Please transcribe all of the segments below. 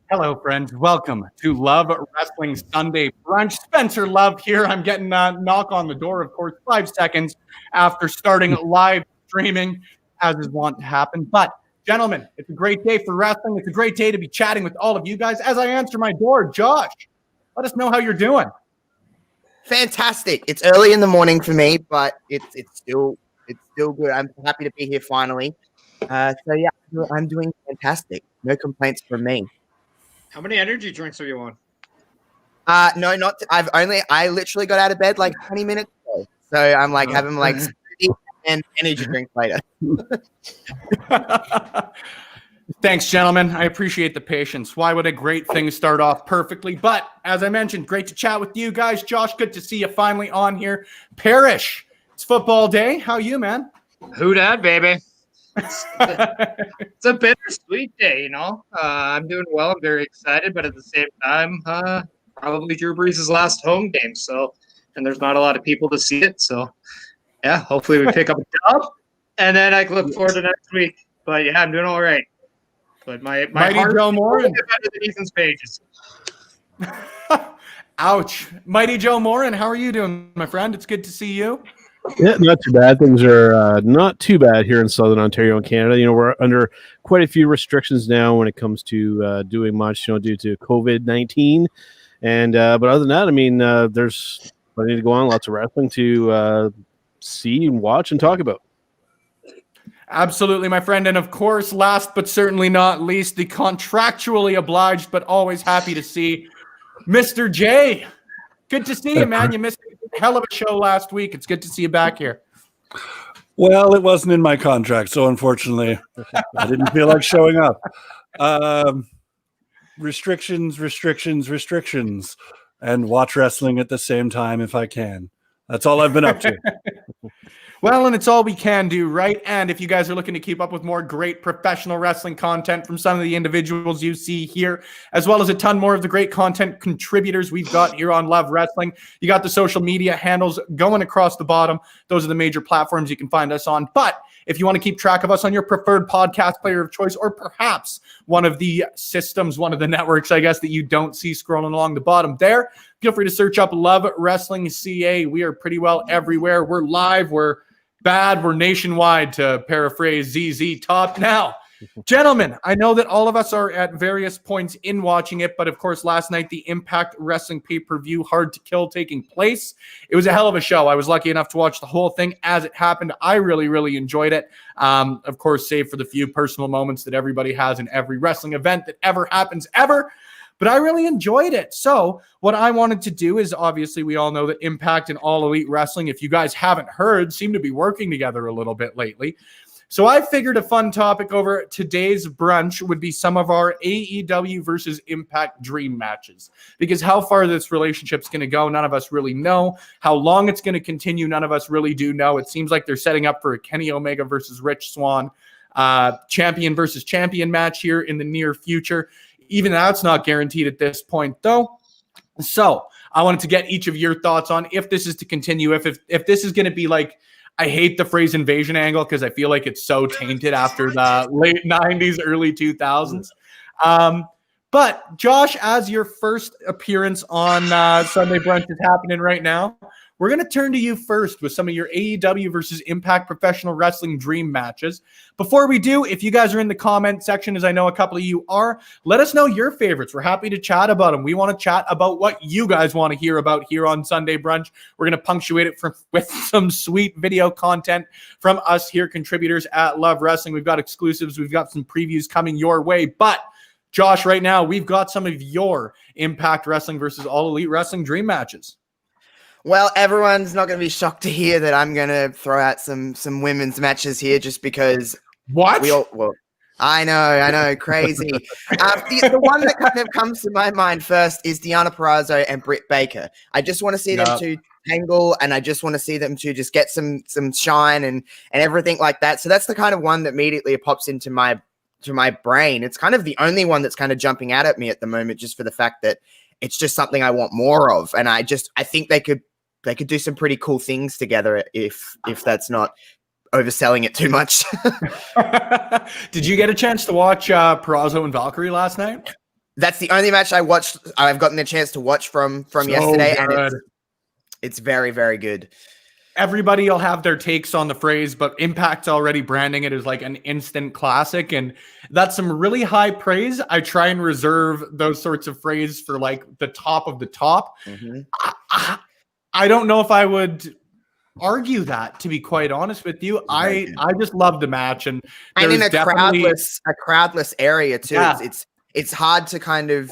Hello, friends. Welcome to Love Wrestling Sunday Brunch. Spencer Love here. I'm getting a knock on the door, of course, 5 seconds after starting live streaming, as is wont to happen. But, gentlemen, it's a great day for wrestling. It's a great day to be chatting with all of you guys. As I answer my door, Josh, let us know how you're doing. Fantastic. It's early in the morning for me, but it's still good. I'm happy to be here finally. I'm doing fantastic. No complaints from me. How many energy drinks are you on? No, not. I literally got out of bed like 20 minutes ago, so I'm like having like smoothie and energy drinks later. Thanks, gentlemen. I appreciate the patience. Why would a great thing start off perfectly? But as I mentioned, great to chat with you guys. Josh, good to see you finally on here. Parrish, it's football day. How are you, man? Who dat, baby? It's a bittersweet day, you know. I'm doing well. I'm very excited, but at the same time, probably Drew Brees' last home game. So, and there's not a lot of people to see it. So, yeah, hopefully we pick up a dub, and then I can look forward to next week. But yeah, I'm doing all right. But my Mighty heart Joe Morin. is better than Ethan's pages. Ouch. Mighty Joe Morin, how are you doing, my friend? It's good to see you. Yeah, not too bad. Things are not too bad here in Southern Ontario and Canada. You know, we're under quite a few restrictions now when it comes to doing much, due to COVID-19. And but other than that, I mean, there's plenty to go on, lots of wrestling to see and watch and talk about. Absolutely, my friend. And of course, last but certainly not least, the contractually obliged but always happy to see Mr. J. Good to see you, man. You missed a hell of a show last week. It's good to see you back here. Well, it wasn't in my contract, so unfortunately, I didn't feel like showing up. Restrictions, and watch wrestling at the same time if I can. That's all I've been up to. Well, and it's all we can do, right? And if you guys are looking to keep up with more great professional wrestling content from some of the individuals you see here, as well as a ton more of the great content contributors we've got here on Love Wrestling, you got the social media handles going across the bottom. Those are the major platforms you can find us on. But if you want to keep track of us on your preferred podcast player of choice, or perhaps one of the systems, one of the networks, I guess, that you don't see scrolling along the bottom there, feel free to search up Love Wrestling CA. We are pretty well everywhere. We're live. We're bad. We're nationwide, to paraphrase ZZ Top. Now, gentlemen, I know that all of us are at various points in watching it, but of course, last night, the Impact Wrestling pay-per-view Hard to Kill taking place. It was a hell of a show. I was lucky enough to watch the whole thing as it happened. I really, really enjoyed it. Of course, save for the few personal moments that everybody has in every wrestling event that ever happens ever. But I really enjoyed it. So what I wanted to do is, obviously, we all know that Impact and All Elite Wrestling, if you guys haven't heard, seem to be working together a little bit lately. So I figured a fun topic over today's brunch would be some of our AEW versus Impact dream matches. Because how far this relationship's going to go, none of us really know. How long it's going to continue, none of us really do know. It seems like they're setting up for a Kenny Omega versus Rich Swann champion versus champion match here in the near future. Even that's not guaranteed at this point, though. So I wanted to get each of your thoughts on if this is to continue, if this is going to be like, I hate the phrase invasion angle because I feel like it's so tainted after the late 90s, early 2000s. But Josh, as your first appearance on Sunday Brunch is happening right now, we're going to turn to you first with some of your AEW versus Impact Professional Wrestling dream matches. Before we do, if you guys are in the comment section, as I know a couple of you are, let us know your favorites. We're happy to chat about them. We want to chat about what you guys want to hear about here on Sunday Brunch. We're going to punctuate it with some sweet video content from us here, contributors at Love Wrestling. We've got exclusives. We've got some previews coming your way. But Josh, right now, we've got some of your Impact Wrestling versus All Elite Wrestling dream matches. Well, everyone's not going to be shocked to hear that I'm going to throw out some women's matches here just because. What? I know, crazy. The one that kind of comes to my mind first is Deonna Purrazzo and Britt Baker. I just want to see them two tangle, and I just want to see them two just get some shine and everything like that. So that's the kind of one that immediately pops into my brain. It's kind of the only one that's kind of jumping out at me at the moment, just for the fact that it's just something I want more of, and I think they could do some pretty cool things together if that's not overselling it too much. Did you get a chance to watch Purrazzo and Valkyrie last night? That's the only match I've gotten a chance to watch from yesterday, good. and it's very, very good. Everybody will have their takes on the phrase, but Impact's already branding it as like an instant classic, and that's some really high praise. I try and reserve those sorts of phrases for like the top of the top. Mm-hmm. I don't know if I would argue that, to be quite honest with you. I just love the match, and in a definitely crowdless area too. Yeah. It's hard to kind of,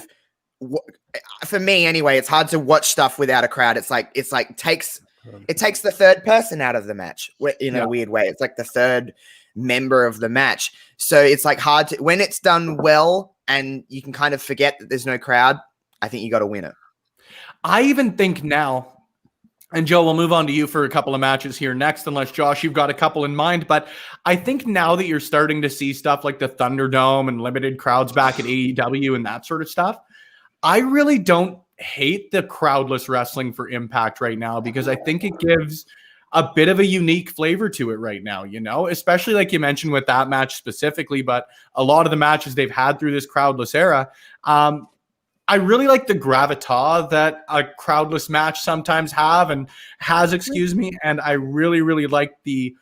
for me anyway, it's hard to watch stuff without a crowd. It takes the third person out of the match in a weird way. It's like the third member of the match. So it's like hard to, when it's done well and you can kind of forget that there's no crowd, I think you got to win it. I even think now, and Joe, we'll move on to you for a couple of matches here next, unless Josh, you've got a couple in mind. But I think now that you're starting to see stuff like the Thunderdome and limited crowds back at AEW and that sort of stuff, I really don't hate the crowdless wrestling for Impact right now, because I think it gives a bit of a unique flavor to it right now, especially like you mentioned with that match specifically, but a lot of the matches they've had through this crowdless era. I really like the gravitas that a crowdless match sometimes has, and I really, really like the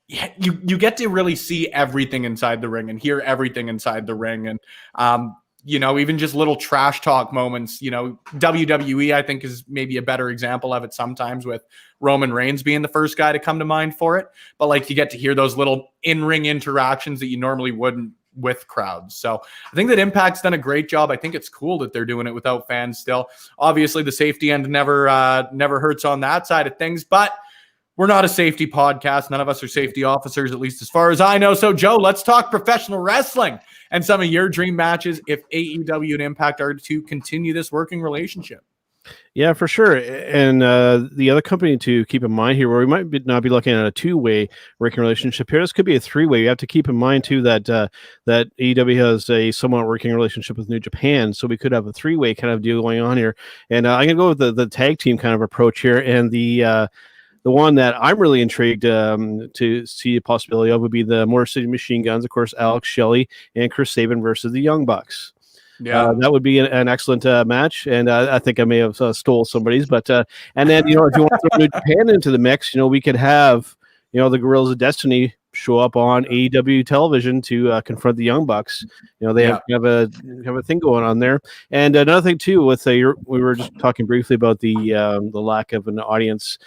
you get to really see everything inside the ring and hear everything inside the ring, and even just little trash talk moments. WWE, I think, is maybe a better example of it sometimes, with Roman Reigns being the first guy to come to mind for it. But like, you get to hear those little in-ring interactions that you normally wouldn't with crowds. So I think that Impact's done a great job. I think it's cool that they're doing it without fans still. Obviously, the safety end never hurts on that side of things, but we're not a safety podcast. None of us are safety officers, at least as far as I know. So, Joe, let's talk professional wrestling and some of your dream matches if AEW and Impact are to continue this working relationship. Yeah, for sure. And the other company to keep in mind here, where we might not be looking at a two-way working relationship here, this could be a three-way. You have to keep in mind too that that AEW has a somewhat working relationship with New Japan, so we could have a three-way kind of deal going on here. And I'm gonna go with the tag team kind of approach here, and the one that I'm really intrigued to see a possibility of would be the Motor City Machine Guns, of course, Alex Shelley and Chris Sabin versus the Young Bucks. Yeah, that would be an excellent match, and I think I may have stole somebody's. But and then if you want to throw New Japan into the mix, we could have the Guerrillas of Destiny show up on AEW television to confront the Young Bucks. They have a thing going on there. And another thing too, with we were just talking briefly about the lack of an audience.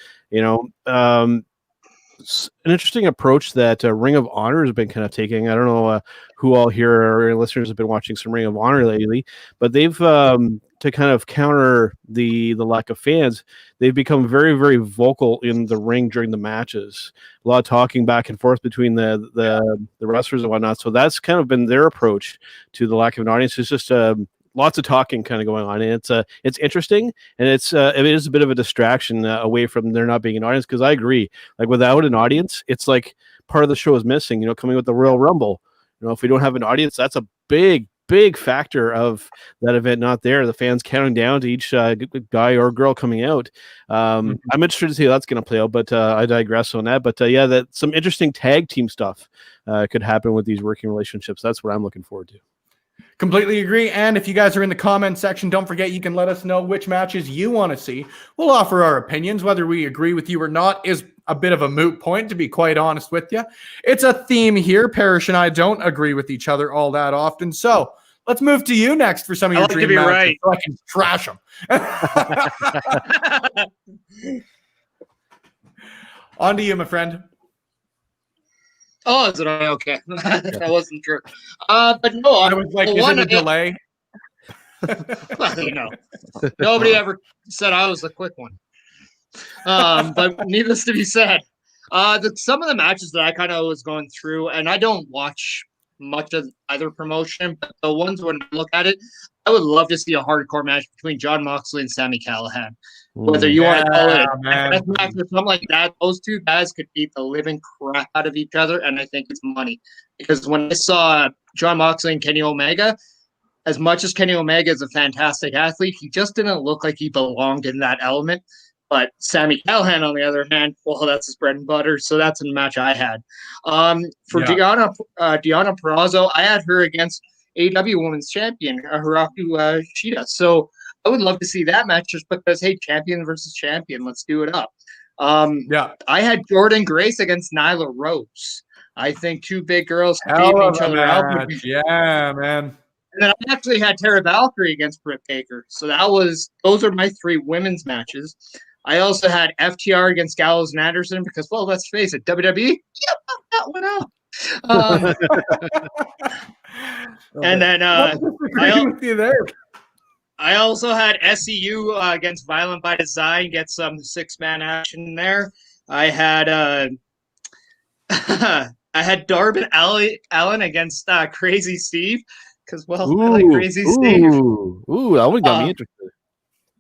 An interesting approach that Ring of Honor has been kind of taking. I don't know who all here or listeners have been watching some Ring of Honor lately, but they've to kind of counter the lack of fans, they've become very, very vocal in the ring during the matches. A lot of talking back and forth between the wrestlers and whatnot. So that's kind of been their approach to the lack of an audience. It's just lots of talking kind of going on, and it's interesting, and it is a bit of a distraction away from there not being an audience. Because I agree, like without an audience, it's like part of the show is missing. Coming with the Royal Rumble, if we don't have an audience, that's a big factor of that event not there. The fans counting down to each guy or girl coming out. I'm interested to see how that's going to play out, but I digress on that. But that some interesting tag team stuff could happen with these working relationships. That's what I'm looking forward to. Completely agree. And if you guys are in the comment section, don't forget you can let us know which matches you want to see. We'll offer our opinions. Whether we agree with you or not is a bit of a moot point, to be quite honest with you. It's a theme here. Parrish and I don't agree with each other all that often. So let's move to you next for some of your dream matches, right, so I can trash them. On to you, my friend. Oh, is it okay? That wasn't true. But no, I was like, is it a delay? Well, nobody ever said I was the quick one. But needless to be said, some of the matches that I kind of was going through, and I don't watch much of either promotion, but the ones when I look at it, I would love to see a hardcore match between Jon Moxley and Sami Callihan. Whether you want to call it a match or something like that, those two guys could beat the living crap out of each other, and I think it's money. Because when I saw Jon Moxley and Kenny Omega, as much as Kenny Omega is a fantastic athlete, he just didn't look like he belonged in that element. But Sami Callihan, on the other hand, well, that's his bread and butter, so that's a match I had. For Deonna Purrazzo, I had her against AEW Women's Champion, Hiraku Shida. So I would love to see that match just because, hey, champion versus champion, let's do it up. I had Jordan Grace against Nyla Rose. I think two big girls beating each other out. Yeah, man. And then I actually had Tara Valkyrie against Britt Baker. So those are my 3 women's matches. I also had FTR against Gallows and Anderson because, well, let's face it, WWE, that went out. And then I also had SEU against Violent by Design, get some 6-man action there. I had I had Darby Allen against Crazy Steve because, well, I like Crazy Steve. Ooh, that would got me interested.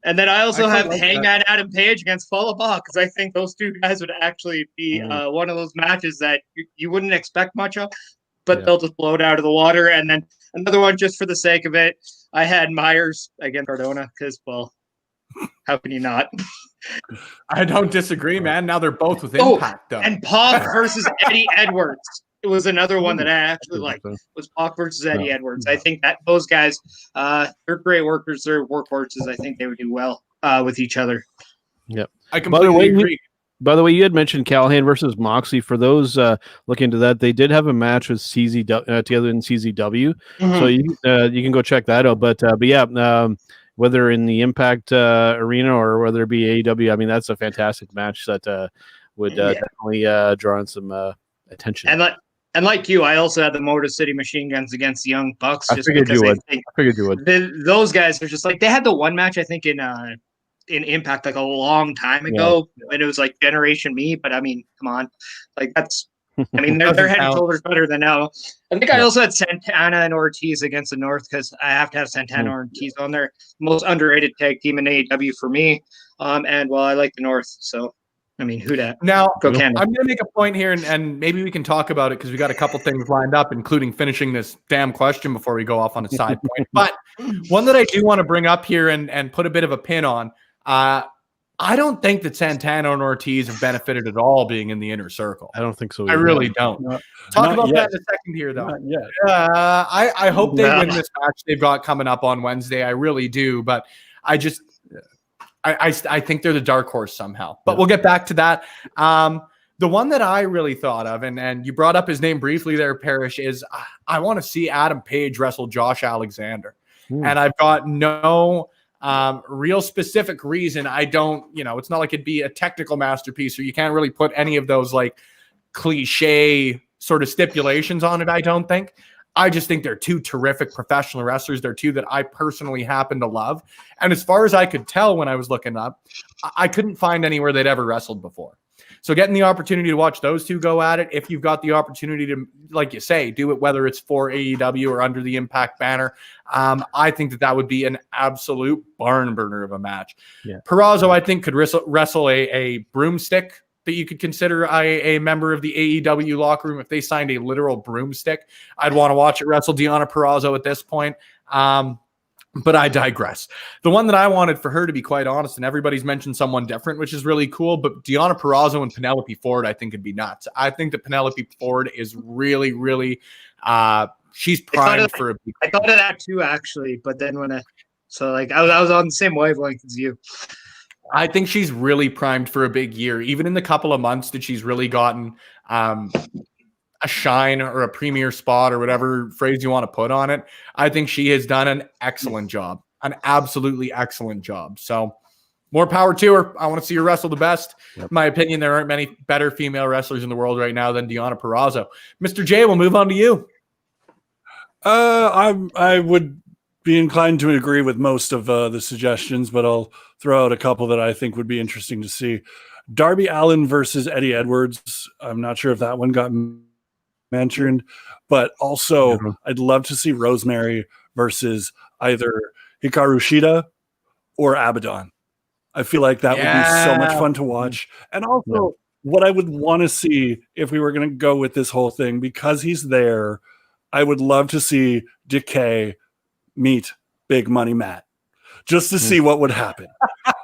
And then I also have Hangman Adam Page against Fallah Bahh because I think those 2 guys would actually be one of those matches that you wouldn't expect much of, but they'll just blow it out of the water. And then another one just for the sake of it, I had Myers against Cardona because, well, how can you not? I don't disagree, man. Now they're both with Impact, though. And Pac versus Eddie Edwards. It was another one that I actually liked. Was Pac versus Eddie Edwards. I think that those guys, they're great workers. They're workhorses. I think they would do well with each other. Yep. I completely agree. By the way, you had mentioned Callahan versus Moxley. For those looking into that, they did have a match with CZW together in CZW, so you can go check that out. But yeah, whether in the Impact arena or whether it be AEW, I mean that's a fantastic match that would definitely draw in some attention. And like you, I also had the Motor City Machine Guns against the Young Bucks. I figured you would. Those guys are just like they had the one match I think in Impact like a long time ago, and it was like Generation Me. But I mean, come on, like that's. I mean, they're head and shoulders better than now. I think I also had Santana and Ortiz against the North because I have to have Santana and Ortiz on there. Most underrated tag team in AEW for me. And well, I like the North, so I mean, who dat? Now, Go Canada. I'm going to make a point here, and maybe we can talk about it because we got a couple things lined up, including finishing this damn question before we go off on a side point. But one that I do want to bring up here and put a bit of a pin on, I don't think that Santana and Ortiz have benefited at all being in the inner circle. I don't think so either. I really don't. Talk about that in a second here, though. I hope they win this match they've got coming up on Wednesday. I really do, but I just I think they're the dark horse somehow. But we'll get back to that. The one that I really thought of, and you brought up his name briefly there, Parrish, is I want to see Adam Page wrestle Josh Alexander. And I've got no real specific reason. I don't, it's not like it'd be a technical masterpiece, or you can't really put any of those like cliche sort of stipulations on it, I don't think. I just think they're 2 terrific professional wrestlers. They're 2 that I personally happen to love. And as far as I could tell when I was looking up, I couldn't find anywhere they'd ever wrestled before. So getting the opportunity to watch those 2 go at it, if you've got the opportunity to, like you say, do it, whether it's for AEW or under the Impact banner, I think that would be an absolute barn burner of a match. Yeah. Purrazzo, I think, could wrestle a broomstick that you could consider a member of the AEW locker room. If they signed a literal broomstick, I'd want to watch it wrestle Deonna Purrazzo at this point. But I digress. The one that I wanted for her, to be quite honest, and everybody's mentioned someone different, which is really cool, but Deonna Purrazzo and Penelope Ford, I think, would be nuts. I think that Penelope Ford is really, really, she's primed for a big. I thought of that too, actually, but then I was on the same wavelength as you. I think she's really primed for a big year, even in the couple of months that she's really gotten a shine or a premier spot or whatever phrase you want to put on it. I think she has done an excellent job, an absolutely excellent job. So more power to her. I want to see her wrestle the best. Yep. In my opinion, there aren't many better female wrestlers in the world right now than Deonna Purrazzo. Mr. J, we'll move on to you. I would be inclined to agree with most of the suggestions, but I'll throw out a couple that I think would be interesting to see. Darby Allin versus Eddie Edwards. I'm not sure if that one got mentioned, but also I'd love to see Rosemary versus either Hikaru Shida or Abaddon. I feel like that would be so much fun to watch. And also what I would want to see if we were going to go with this whole thing, because he's there, I would love to see Decay meet Big Money Matt just to see what would happen.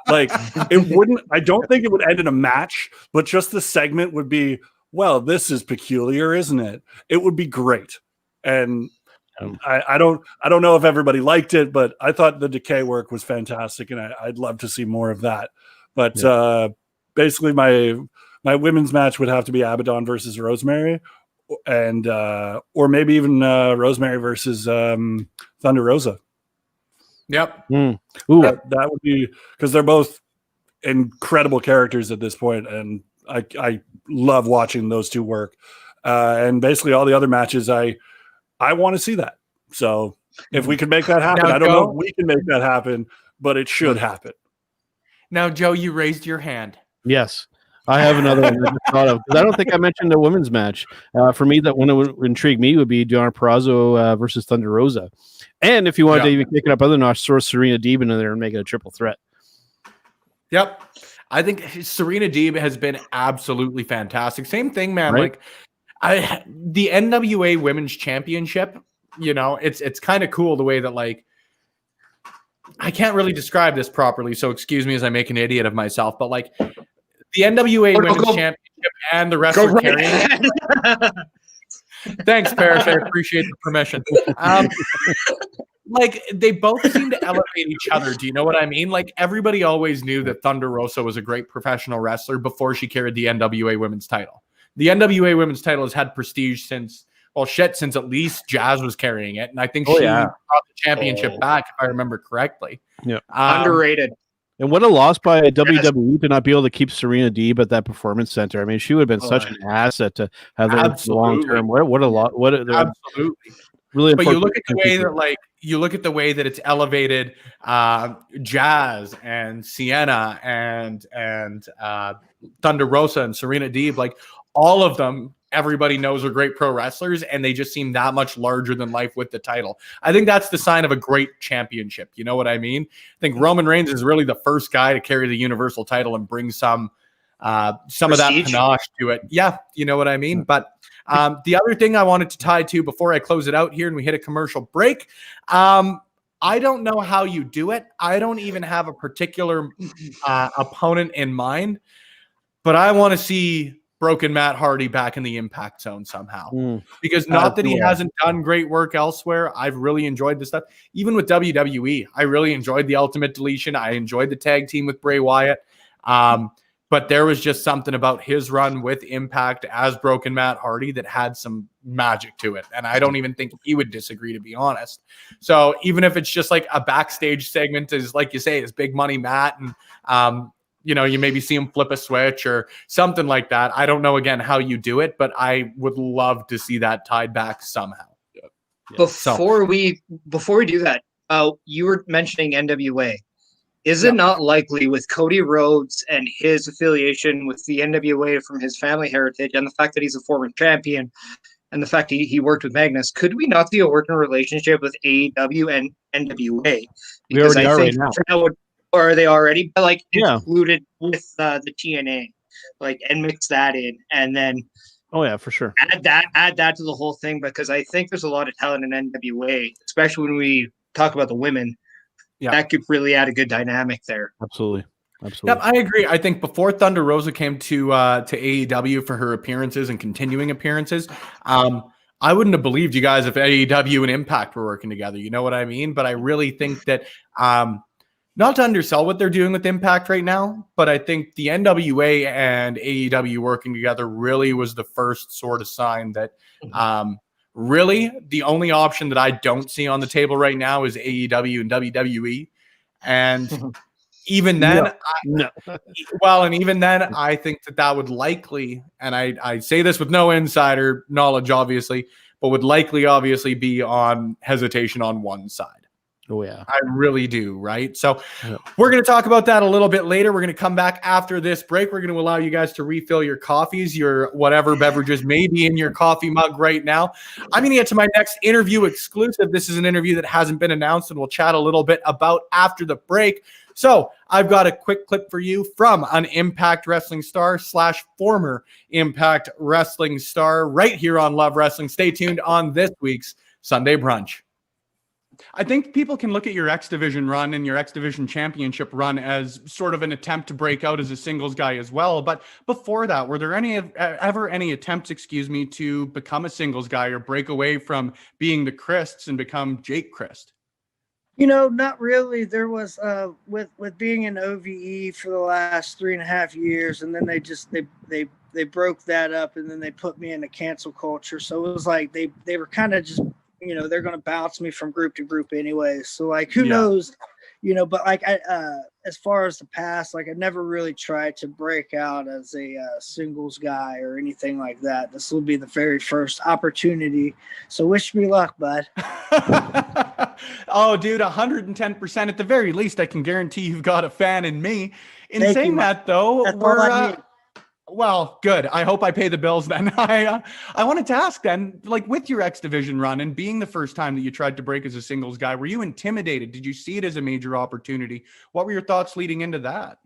Like, I don't think it would end in a match, but just the segment would be, well, this is peculiar, isn't it? It would be great. And I don't know if everybody liked it, but I thought the decay work was fantastic, and I'd love to see more of that. But basically, my women's match would have to be Abaddon versus Rosemary, and or maybe even Rosemary versus Thunder Rosa. Yep. Ooh. That would be, because they're both incredible characters at this point, and I love watching those two work. And basically, all the other matches, I want to see that. So if we can make that happen, Now, I don't Joe, know if we can make that happen, but it should happen. Now, Joe, you raised your hand. Yes. I have another one I just thought of, because I don't think I mentioned the women's match. For me, that one that would intrigue me would be Deonna Purrazzo versus Thunder Rosa. And if you wanted to even kick it up other notch, throw Serena Deeb in there and make it a triple threat. Yep. I think Serena Deeb has been absolutely fantastic. Same thing, man. Right? Like the NWA Women's Championship, it's kind of cool the way that, like, I can't really describe this properly, so excuse me as I make an idiot of myself, but like the NWA Women's Championship and the wrestler carrying it. Thanks, Parrish. I appreciate the permission. Like, they both seem to elevate each other. Do you know what I mean? Like, everybody always knew that Thunder Rosa was a great professional wrestler before she carried the NWA Women's title. The NWA Women's title has had prestige since at least Jazz was carrying it. And I think she brought the championship back, if I remember correctly. Yeah. Underrated. And what a loss by WWE to not be able to keep Serena Deeb at that performance center. I mean, she would have been such an asset to have that long term. What a lot. Absolutely. Really, but you look at the way that it's elevated Jazz and Sienna and Thunder Rosa and Serena Deeb, like all of them, everybody knows are great pro wrestlers, and they just seem that much larger than life with the title. I think that's the sign of a great championship. You know what I mean? I think Roman Reigns is really the first guy to carry the Universal title and bring some of that panache to it. Yeah, you know what I mean? But the other thing I wanted to tie to before I close it out here and we hit a commercial break, I don't know how you do it. I don't even have a particular opponent in mind, but I want to see Broken Matt Hardy back in the Impact Zone somehow. Because not that he hasn't done great work elsewhere. I've really enjoyed this stuff. Even with WWE, I really enjoyed the Ultimate Deletion. I enjoyed the tag team with Bray Wyatt. But there was just something about his run with Impact as Broken Matt Hardy that had some magic to it. And I don't even think he would disagree, to be honest. So even if it's just like a backstage segment, is like you say, is Big Money Matt, and you maybe see him flip a switch or something like that. I don't know, again, how you do it, but I would love to see that tied back somehow. Yeah. Before we do that, you were mentioning NWA. Is it not likely, with Cody Rhodes and his affiliation with the NWA from his family heritage and the fact that he's a former champion and the fact he worked with Magnus, could we not see a working relationship with AEW and NWA? Because we already are right now. That would, or are they already included with the TNA, and mix that in, and then for sure, add that to the whole thing, because I think there's a lot of talent in NWA, especially when we talk about the women. Yeah. That could really add a good dynamic there. Absolutely. Yep, I agree. I think before Thunder Rosa came to AEW for her appearances and continuing appearances, I wouldn't have believed you guys if AEW and Impact were working together. You know what I mean? But I really think that, not to undersell what they're doing with Impact right now, but I think the NWA and AEW working together really was the first sort of sign that really the only option that I don't see on the table right now is AEW and WWE. And even then, I think that would likely, and I say this with no insider knowledge, obviously, but would likely obviously be on hesitation on one side. Oh, yeah. I really do, right? So we're going to talk about that a little bit later. We're going to come back after this break. We're going to allow you guys to refill your coffees, your whatever beverages may be in your coffee mug right now. I'm going to get to my next interview exclusive. This is an interview that hasn't been announced, and we'll chat a little bit about after the break. So I've got a quick clip for you from an Impact Wrestling star / former Impact Wrestling star right here on Love Wrestling. Stay tuned on this week's Sunday Brunch. I think people can look at your X Division run and your X Division championship run as sort of an attempt to break out as a singles guy as well. But before that, were there ever any attempts, to become a singles guy or break away from being the Christs and become Jake Christ? Not really. There was with being in OVE for the last 3.5 years, and then they broke that up, and then they put me into cancel culture. So it was like they were kind of just they're going to bounce me from group to group anyway. So like who knows, but like I as far as the past, like I never really tried to break out as a singles guy or anything like that. This will be the very first opportunity. So wish me luck, bud. Oh, dude, 110%. At the very least, I can guarantee you've got a fan in me. In Thank saying you, that, though, That's all I we're need. well, good. I hope I pay the bills then. I wanted to ask then, like with your X Division run and being the first time that you tried to break as a singles guy, were you intimidated? Did you see it as a major opportunity? What were your thoughts leading into that?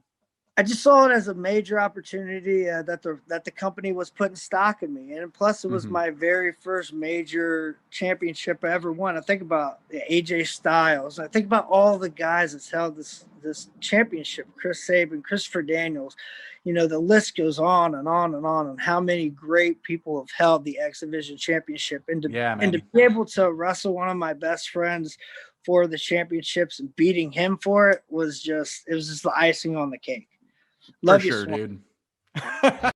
I just saw it as a major opportunity that the company was putting stock in me, and plus it was my very first major championship I ever won. I think about AJ Styles. I think about all the guys that's held this championship: Chris Sabin, Christopher Daniels. The list goes on and on and on, and how many great people have held the X Division championship, and to be able to wrestle one of my best friends for the championships and beating him for it was just the icing on the cake. Love For you, sure, Swan. dude.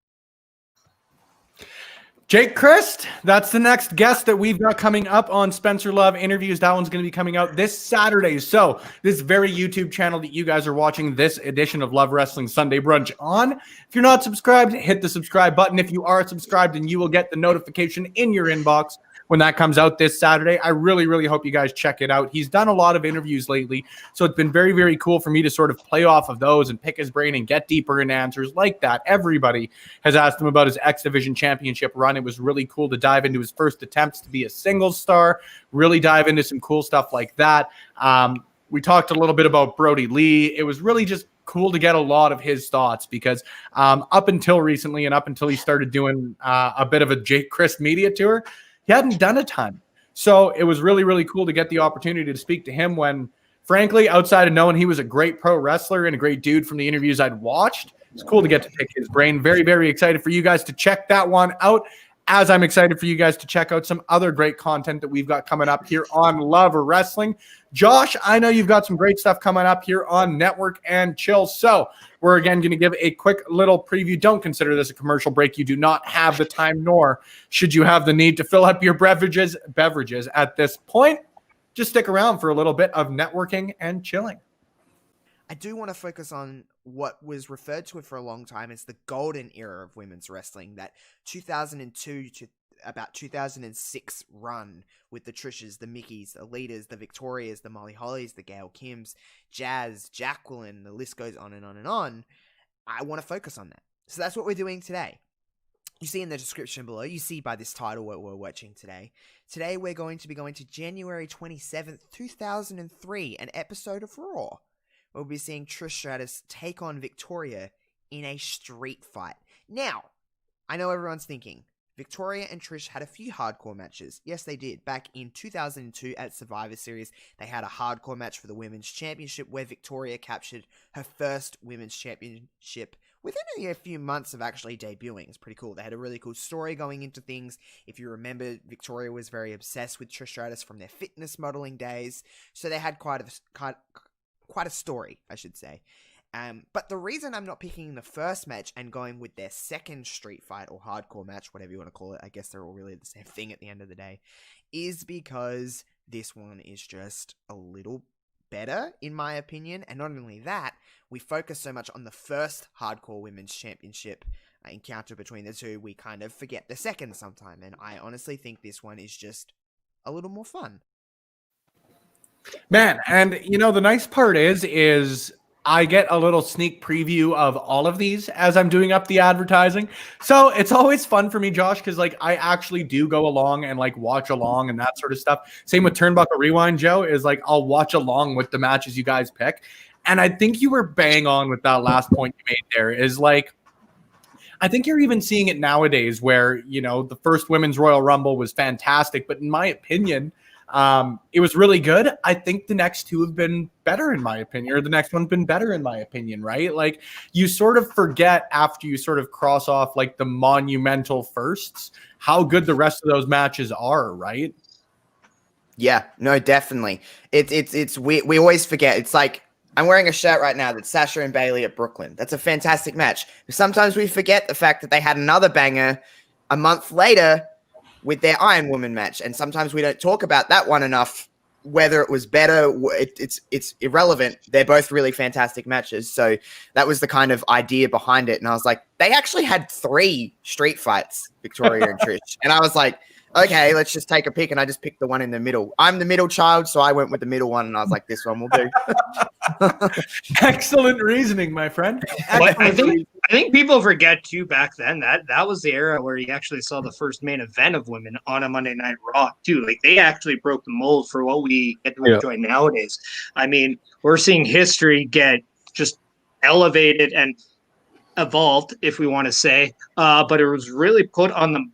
Jake Christ, that's the next guest that we've got coming up on Spencer Love Interviews. That one's going to be coming out this Saturday. So this very YouTube channel that you guys are watching this edition of Love Wrestling Sunday Brunch on. If you're not subscribed, hit the subscribe button. If you are subscribed, and you will get the notification in your inbox when that comes out this Saturday. I really, really hope you guys check it out. He's done a lot of interviews lately, so it's been very, very cool for me to sort of play off of those and pick his brain and get deeper in answers like that. Everybody has asked him about his X Division championship run. It was really cool to dive into his first attempts to be a singles star, really dive into some cool stuff like that. We talked a little bit about Brody Lee. It was really just cool to get a lot of his thoughts because up until recently and up until he started doing a bit of a Jake Christ media tour, he hadn't done a ton. So it was really, really cool to get the opportunity to speak to him when, frankly, outside of knowing he was a great pro wrestler and a great dude from the interviews I'd watched, it's cool to get to pick his brain. Very, very excited for you guys to check that one out, as I'm excited for you guys to check out some other great content that we've got coming up here on Love Wrestling. Josh, I know you've got some great stuff coming up here on Network and Chill. So we're again going to give a quick little preview. Don't consider this a commercial break. You do not have the time, nor should you have the need to fill up your beverages at this point. Just stick around for a little bit of networking and chilling. I do want to focus on what was referred to for a long time as the golden era of women's wrestling, that 2002 to about 2006 run with the Trishas, the Mickeys, the Alitas, the Victorias, the Molly Hollies, the Gail Kims, Jazz, Jacqueline, the list goes on and on and on. I want to focus on that. So that's what we're doing today. You see in the description below, you see by this title what we're watching today. Today we're going to be going to January 27th, 2003, an episode of Raw. We'll be seeing Trish Stratus take on Victoria in a street fight. Now, I know everyone's thinking, Victoria and Trish had a few hardcore matches. Yes, they did. Back in 2002 at Survivor Series, they had a hardcore match for the Women's Championship where Victoria captured her first Women's Championship within only a few months of actually debuting. It's pretty cool. They had a really cool story going into things. If you remember, Victoria was very obsessed with Trish Stratus from their fitness modeling days, so they had quite a story, I should say. But the reason I'm not picking the first match and going with their second street fight or hardcore match, whatever you want to call it, I guess they're all really the same thing at the end of the day, is because this one is just a little better, in my opinion. And not only that, we focus so much on the first hardcore women's championship encounter between the two, we kind of forget the second sometime. And I honestly think this one is just a little more fun. Man, and you know, the nice part is I get a little sneak preview of all of these as I'm doing up the advertising. So it's always fun for me, Josh, because like I actually do go along and like watch along and that sort of stuff. Same with Turnbuckle Rewind, Joe, is like I'll watch along with the matches you guys pick. And I think you were bang on with that last point you made there is like, I think you're even seeing it nowadays where, you know, the first Women's Royal Rumble was fantastic, but in my opinion, It was really good. I think the next two have been better in my opinion, or the next one's been better in my opinion, right? Like you sort of forget after you sort of cross off like the monumental firsts, how good the rest of those matches are, right? Yeah, no, definitely. It's we always forget. It's like I'm wearing a shirt right now that's Sasha and Bailey at Brooklyn. That's a fantastic match. Sometimes we forget the fact that they had another banger a month later with their Iron Woman match, and sometimes we don't talk about that one enough. Whether it was better, it's irrelevant. They're both really fantastic matches. So that was the kind of idea behind it. And I was like, they actually had 3 street fights, Victoria and Trish, and I was like, okay, let's just take a pick. And I just picked the one in the middle. I'm the middle child, so I went with the middle one, and I was like, this one will do. Excellent reasoning, my friend. But I think people forget too back then that was the era where you actually saw the first main event of women on a Monday Night Raw too. Like they actually broke the mold for what we get to enjoy nowadays. I mean, we're seeing history get just elevated and evolved, if we want to say. But it was really put on the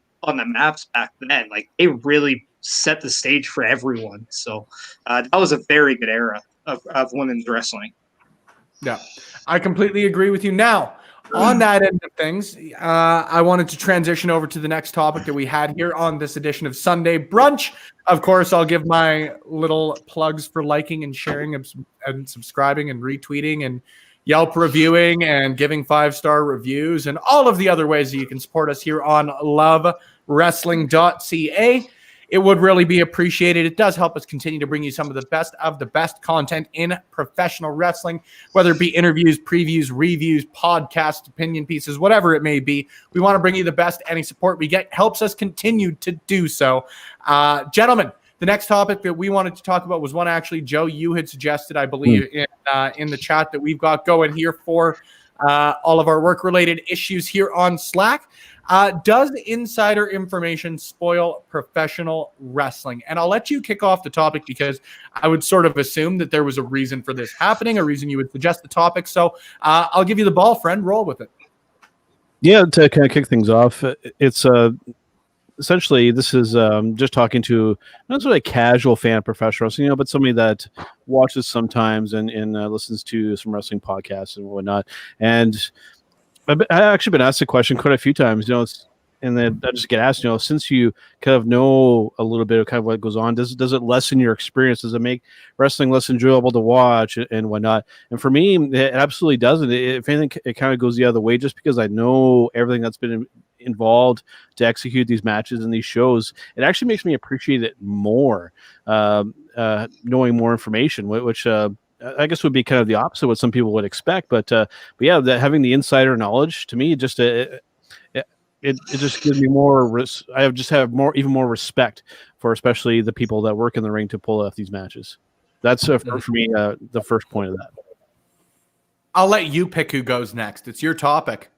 maps back then. Like they really set the stage for everyone. So that was a very good era of women's wrestling. Yeah, I completely agree with you. Now, on that end of things, I wanted to transition over to the next topic that we had here on this edition of Sunday Brunch. Of course, I'll give my little plugs for liking and sharing and subscribing and retweeting and Yelp reviewing and giving 5-star reviews and all of the other ways that you can support us here on lovewrestling.ca. It would really be appreciated. It does help us continue to bring you some of the best content in professional wrestling, whether it be interviews, previews, reviews, podcasts, opinion pieces, whatever it may be. We want to bring you the best. Any support we get helps us continue to do so. Gentlemen, the next topic that we wanted to talk about was one actually, Joe, you had suggested, I believe, in the chat that we've got going here for all of our work-related issues here on Slack. Does insider information spoil professional wrestling? And I'll let you kick off the topic because I would sort of assume that there was a reason for this happening, a reason you would suggest the topic. So I'll give you the ball, friend. Roll with it. Yeah, to kind of kick things off, it's essentially this is just talking to not sort of a casual fan of professional wrestling, but somebody that watches sometimes and listens to some wrestling podcasts and whatnot. And I've actually been asked the question quite a few times, and then I just get asked, since you kind of know a little bit of kind of what goes on, does it lessen your experience? Does it make wrestling less enjoyable to watch and whatnot? And for me, it absolutely doesn't. If anything, it kind of goes the other way, just because I know everything that's been involved to execute these matches and these shows. It actually makes me appreciate it more, knowing more information, which I guess would be kind of the opposite of what some people would expect, but yeah, having the insider knowledge to me, it just gives me more. I just have even more respect for especially the people that work in the ring to pull off these matches. That's for me the first point of that. I'll let you pick who goes next. It's your topic.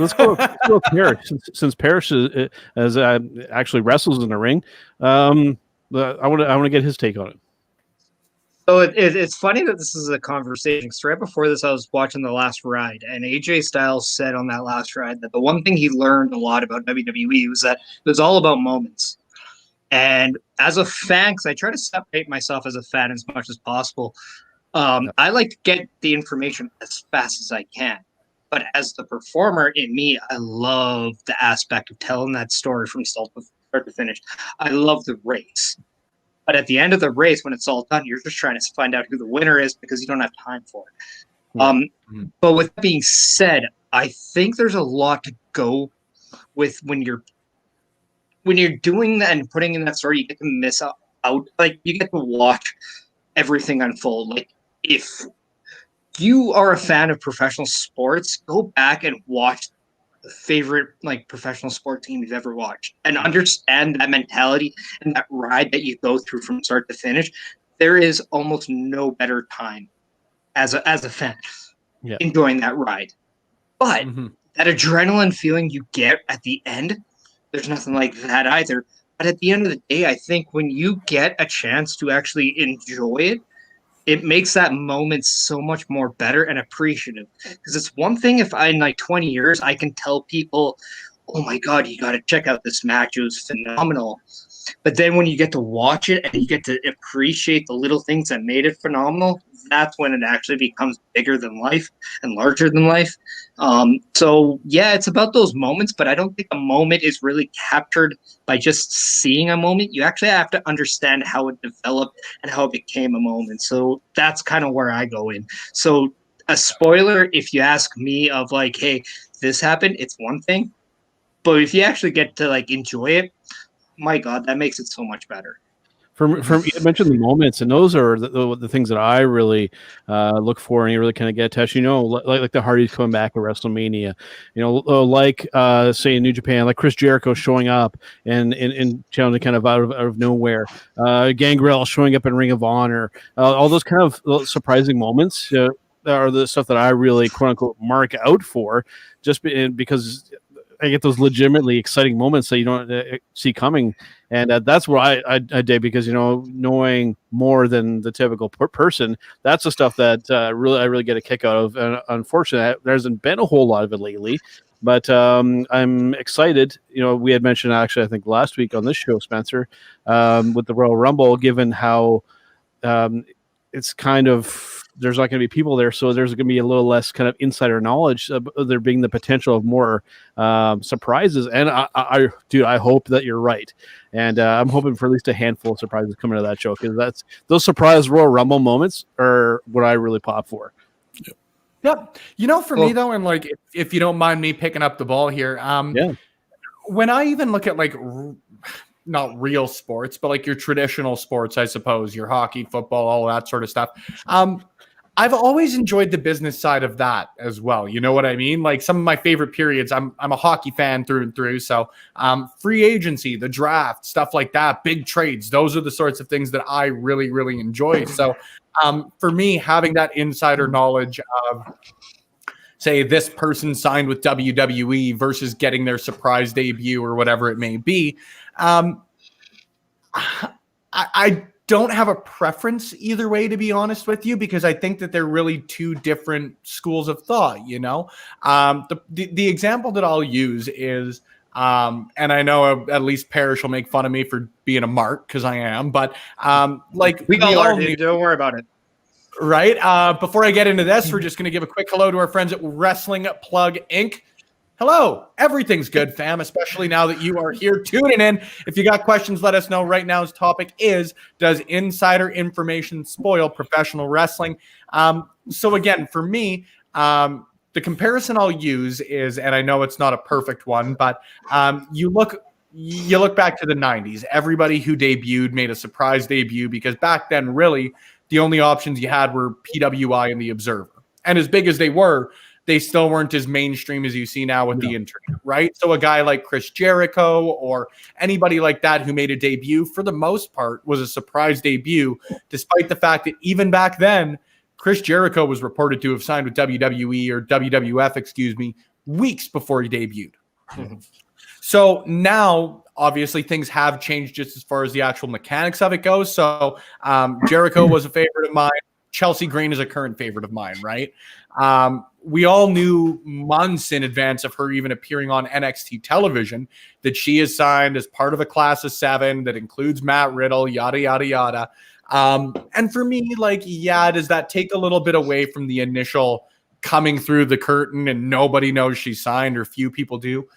Let's go with Parrish. Since Parrish is actually wrestles in the ring, I want to get his take on it. So it's funny that this is a conversation. So right before this, I was watching The Last Ride, and AJ Styles said on that last ride that the one thing he learned a lot about WWE was that it was all about moments. And as a fan, because I try to separate myself as a fan as much as possible, I like to get the information as fast as I can. But as the performer in me, I love the aspect of telling that story from start to finish. I love the race. But at the end of the race, when it's all done, you're just trying to find out who the winner is because you don't have time for it. But with that being said, I think there's a lot to go with when you're doing that and putting in that story. You get to miss out. Like you get to watch everything unfold. Like if you are a fan of professional sports, go back and watch the favorite professional sport team you've ever watched and understand that mentality and that ride that you go through from start to finish. There is almost no better time as a fan enjoying that ride. But that adrenaline feeling you get at the end, there's nothing like that either. But at the end of the day, I think when you get a chance to actually enjoy it, it makes that moment so much more better and appreciative. Because it's one thing if in 20 years I can tell people, oh my God, you got to check out this match. It was phenomenal. But then when you get to watch it and you get to appreciate the little things that made it phenomenal, that's when it actually becomes bigger than life and larger than life. So yeah, it's about those moments, but I don't think a moment is really captured by just seeing a moment. You actually have to understand how it developed and how it became a moment. So that's kind of where I go in. So a spoiler, if you ask me of like, hey, this happened, it's one thing. But if you actually get to like enjoy it, my God, that makes it so much better. From you mentioned the moments, and those are the things that I really look for, and you really kind of get attached. You know, like the Hardys coming back at WrestleMania. You know, like say in New Japan, like Chris Jericho showing up and kind of out of nowhere. Gangrel showing up in Ring of Honor. All those kind of surprising moments are the stuff that I really quote unquote mark out for, just because I get those legitimately exciting moments that you don't see coming, and that's what I did, because knowing more than the typical person, that's the stuff that I really get a kick out of. And unfortunately, there hasn't been a whole lot of it lately, but I'm excited. We had mentioned actually I think last week on this show, Spencer, with the Royal Rumble, given how it's kind of, there's not going to be people there, so there's going to be a little less kind of insider knowledge. There being the potential of more surprises, and I hope that you're right, and I'm hoping for at least a handful of surprises coming to that show, because those surprise Royal Rumble moments are what I really pop for. Yep. For me though, and like if you don't mind me picking up the ball here, yeah. When I even look at like not real sports, but like your traditional sports, I suppose, your hockey, football, all that sort of stuff. I've always enjoyed the business side of that as well. You know what I mean? Like some of my favorite periods, I'm a hockey fan through and through. So free agency, the draft, stuff like that, big trades, those are the sorts of things that I really, really enjoy. So for me, having that insider knowledge of, say, this person signed with WWE versus getting their surprise debut or whatever it may be, I don't have a preference either way, to be honest with you, because I think that they're really two different schools of thought. The example that I'll use is, and I know at least Parrish will make fun of me for being a mark, because I am, but like we all are, dude. Don't worry about it. Right. Before I get into this, we're just going to give a quick hello to our friends at Wrestling Plug Inc. Hello, everything's good, fam, especially now that you are here tuning in. If you got questions, let us know. Right now's topic is, does insider information spoil professional wrestling? So again, for me, the comparison I'll use is, and I know it's not a perfect one, but you look back to the 90s. Everybody who debuted made a surprise debut, because back then, really, the only options you had were PWI and The Observer. And as big as they were, they still weren't as mainstream as you see now with the internet, right? So a guy like Chris Jericho or anybody like that who made a debut, for the most part, was a surprise debut, despite the fact that even back then, Chris Jericho was reported to have signed with WWE or WWF, weeks before he debuted. So now, obviously, things have changed just as far as the actual mechanics of it goes. So Jericho was a favorite of mine. Chelsea Green is a current favorite of mine, right? We all knew months in advance of her even appearing on NXT television that she is signed as part of a class of 7 that includes Matt Riddle, yada, yada, yada. And for me, does that take a little bit away from the initial coming through the curtain and nobody knows she's signed, or few people do?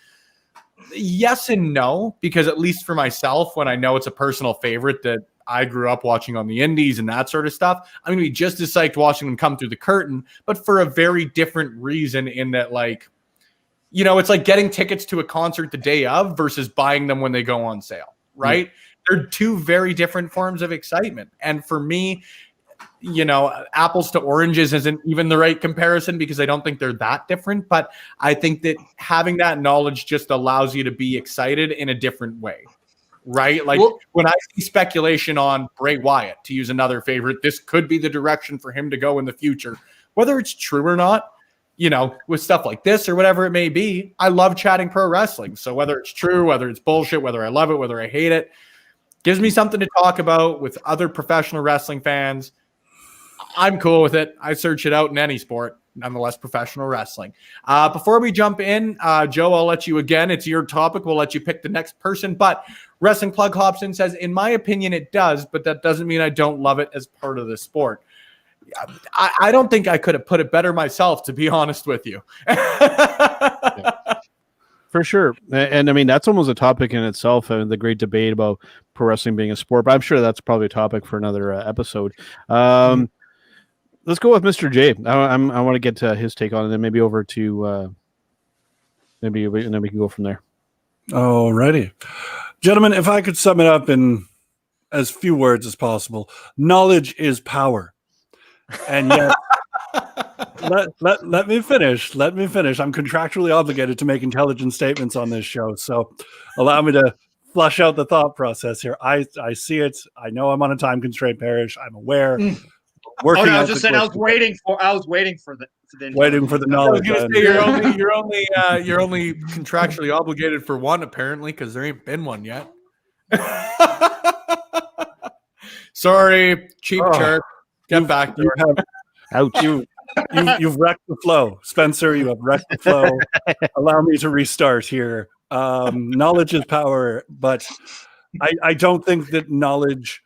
Yes and no, because at least for myself, when I know it's a personal favorite that I grew up watching on the indies and that sort of stuff, I'm going to be just as psyched watching them come through the curtain, but for a very different reason, in that, it's like getting tickets to a concert the day of versus buying them when they go on sale, right? Mm. They're two very different forms of excitement. And for me, apples to oranges isn't even the right comparison, because I don't think they're that different, but I think that having that knowledge just allows you to be excited in a different way. Right? When I see speculation on Bray Wyatt, to use another favorite, this could be the direction for him to go in the future. Whether it's true or not, with stuff like this or whatever it may be, I love chatting pro wrestling. So whether it's true, whether it's bullshit, whether I love it, whether I hate it, gives me something to talk about with other professional wrestling fans. I'm cool with it. I search it out in any sport. nonetheless professional wrestling. Before we jump in, Joe, I'll let you again. It's your topic. We'll let you pick the next person. But Wrestling Plug Hobson says, in my opinion, it does, but that doesn't mean I don't love it as part of the sport. I don't think I could have put it better myself, to be honest with you. Yeah. For sure. And I mean, that's almost a topic in itself, and the great debate about pro wrestling being a sport, but I'm sure that's probably a topic for another episode. Let's go with Mr. J. I want to get to his take on it, and then maybe over to and then we can go from there. Alrighty. Gentlemen, if I could sum it up in as few words as possible, knowledge is power. And yet, let me finish. Let me finish. I'm contractually obligated to make intelligent statements on this show, so allow me to flush out the thought process here. I see it. I know I'm on a time constraint, Parish. I'm aware. Working. I was just saying. I was waiting for the knowledge. I was gonna say you're only contractually obligated for one, apparently, because there ain't been one yet. Sorry, cheap chirp. Get back. Ouch. You've wrecked the flow, Spencer. You have wrecked the flow. Allow me to restart here. Knowledge is power, but I don't think that knowledge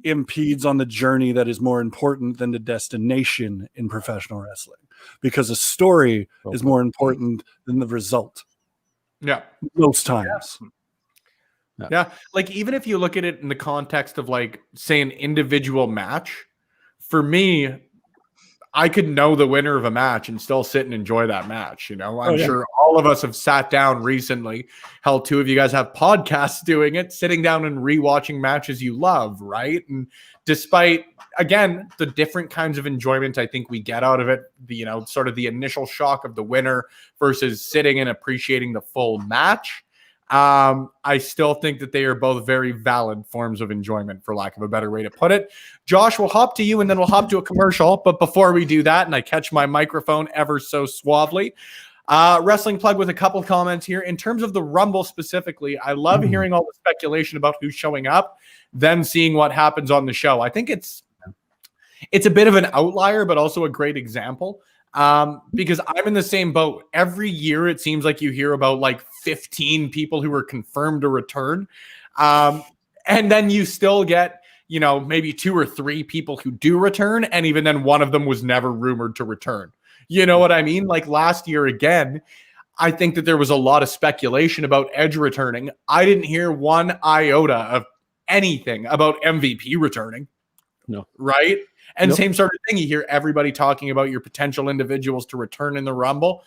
impedes on the journey that is more important than the destination in professional wrestling, because a story is more important than the result. Yeah, most times. Yeah, like even if you look at it in the context of like say an individual match, for me, I could know the winner of a match and still sit and enjoy that match. You know, I'm sure all of us have sat down recently. Hell, two of you guys have podcasts doing it, sitting down and rewatching matches you love, right? And despite, again, the different kinds of enjoyment I think we get out of it, you know, sort of the initial shock of the winner versus sitting and appreciating the full match. I still think that they are both very valid forms of enjoyment, for lack of a better way to put it. Josh, we'll hop to you and then we'll hop to a commercial. But before we do that, and I catch my microphone ever so suavely, Wrestling Plug with a couple comments here. In terms of the Rumble specifically, I love hearing all the speculation about who's showing up, then seeing what happens on the show. I think it's a bit of an outlier, but also a great example. Because I'm in the same boat. Every year it seems like you hear about like 15 people who are confirmed to return. And then you still get, you know, maybe 2 or 3 people who do return. And even then one of them was never rumored to return. You know what I mean? Like last year again, I think that there was a lot of speculation about Edge returning. I didn't hear one iota of anything about MVP returning. No. Right? And same sort of thing. You hear everybody talking about your potential individuals to return in the Rumble.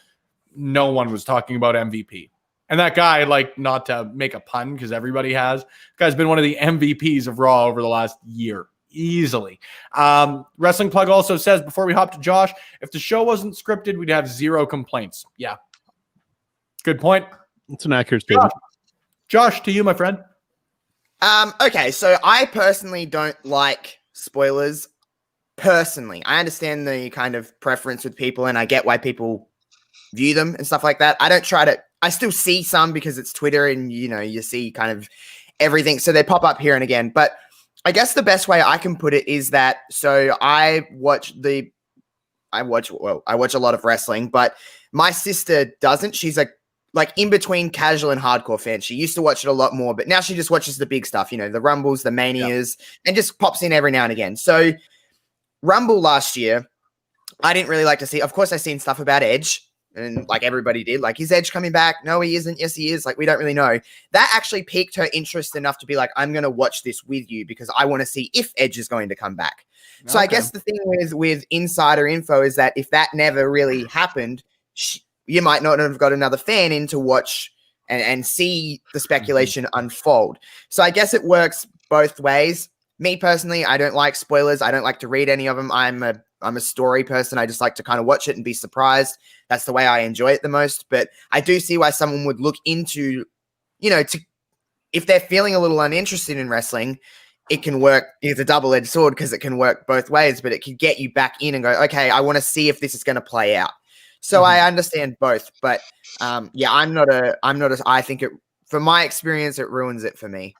No one was talking about MVP. And that guy, like, not to make a pun because everybody has, guy's been one of the MVPs of Raw over the last year. Easily. Wrestling Plug also says, before we hop to Josh, if the show wasn't scripted, we'd have 0 complaints. Yeah. Good point. It's an accurate statement. Josh, to you, my friend. Okay, so I personally don't like spoilers. Personally, I understand the kind of preference with people and I get why people view them and stuff like that. I still see some because it's Twitter and, you know, you see kind of everything. So they pop up here and again. But I guess the best way I can put it is that, so I watch a lot of wrestling, but my sister doesn't. She's like in between casual and hardcore fan. She used to watch it a lot more, but now she just watches the big stuff, you know, the Rumbles, the Manias, and just pops in every now and again. So Rumble last year, I didn't really like to see. Of course, I seen stuff about Edge, and like everybody did. Like, is Edge coming back? No, he isn't. Yes, he is. Like, we don't really know. That actually piqued her interest enough to be like, I'm going to watch this with you because I want to see if Edge is going to come back. Okay. So I guess the thing with insider info is that if that never really happened, you might not have got another fan in to watch and see the speculation unfold. So I guess it works both ways. Me personally, I don't like spoilers. I don't like to read any of them. I'm a story person. I just like to kind of watch it and be surprised. That's the way I enjoy it the most. But I do see why someone would look into, you know, if they're feeling a little uninterested in wrestling, it can work. It's a double-edged sword because it can work both ways, but it can get you back in and go, okay, I want to see if this is going to play out. So I understand both, but I think from my experience, it ruins it for me.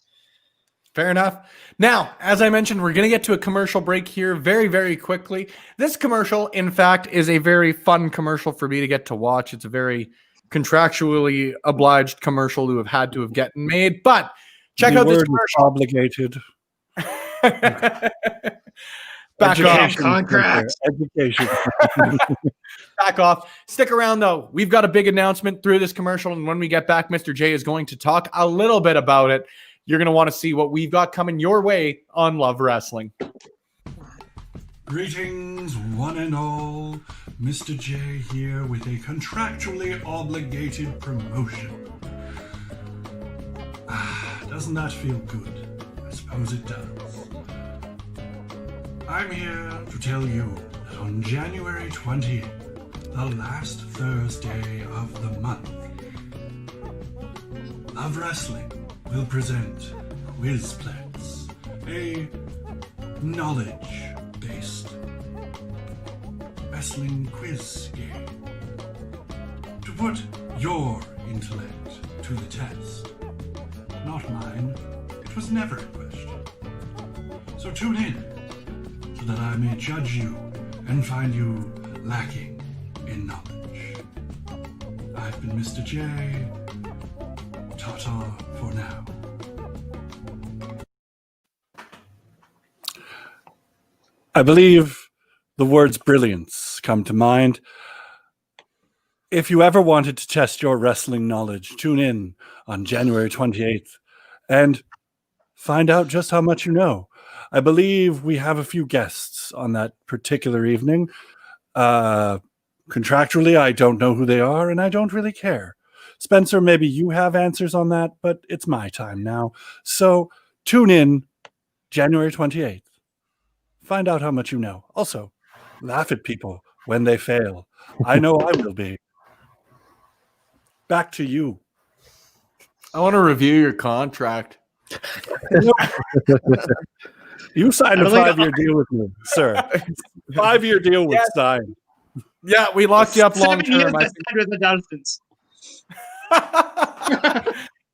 Fair enough. Now, as I mentioned, we're going to get to a commercial break here very, very quickly. This commercial, in fact, is a very fun commercial for me to get to watch. It's a very contractually obliged commercial to have gotten made. But check out this commercial. Obligated. Back off. Contracts. Education. Back off. Stick around, though. We've got a big announcement through this commercial. And when we get back, Mr. J is going to talk a little bit about it. You're going to want to see what we've got coming your way on Love Wrestling. Greetings, one and all. Mr. J here with a contractually obligated promotion. Doesn't that feel good? I suppose it does. I'm here to tell you that on January 20th, the last Thursday of the month, Love Wrestling will present Quizplex, a knowledge-based wrestling quiz game to put your intellect to the test. Not mine. It was never in question. So tune in so that I may judge you and find you lacking in knowledge. I've been Mr. J. Ta-ta for now. I believe the words brilliance come to mind. If you ever wanted to test your wrestling knowledge, tune in on January 28th and find out just how much you know. I believe we have a few guests on that particular evening. Contractually, I don't know who they are, and I don't really care. Spencer, maybe you have answers on that, but it's my time now. So tune in January 28th. Find out how much you know. Also, laugh at people when they fail. I know I will be. Back to you. I want to review your contract. You signed a 5-year deal with me, sir. 5-year deal with Stein. Yeah, we locked you up long term. With the Dolphins.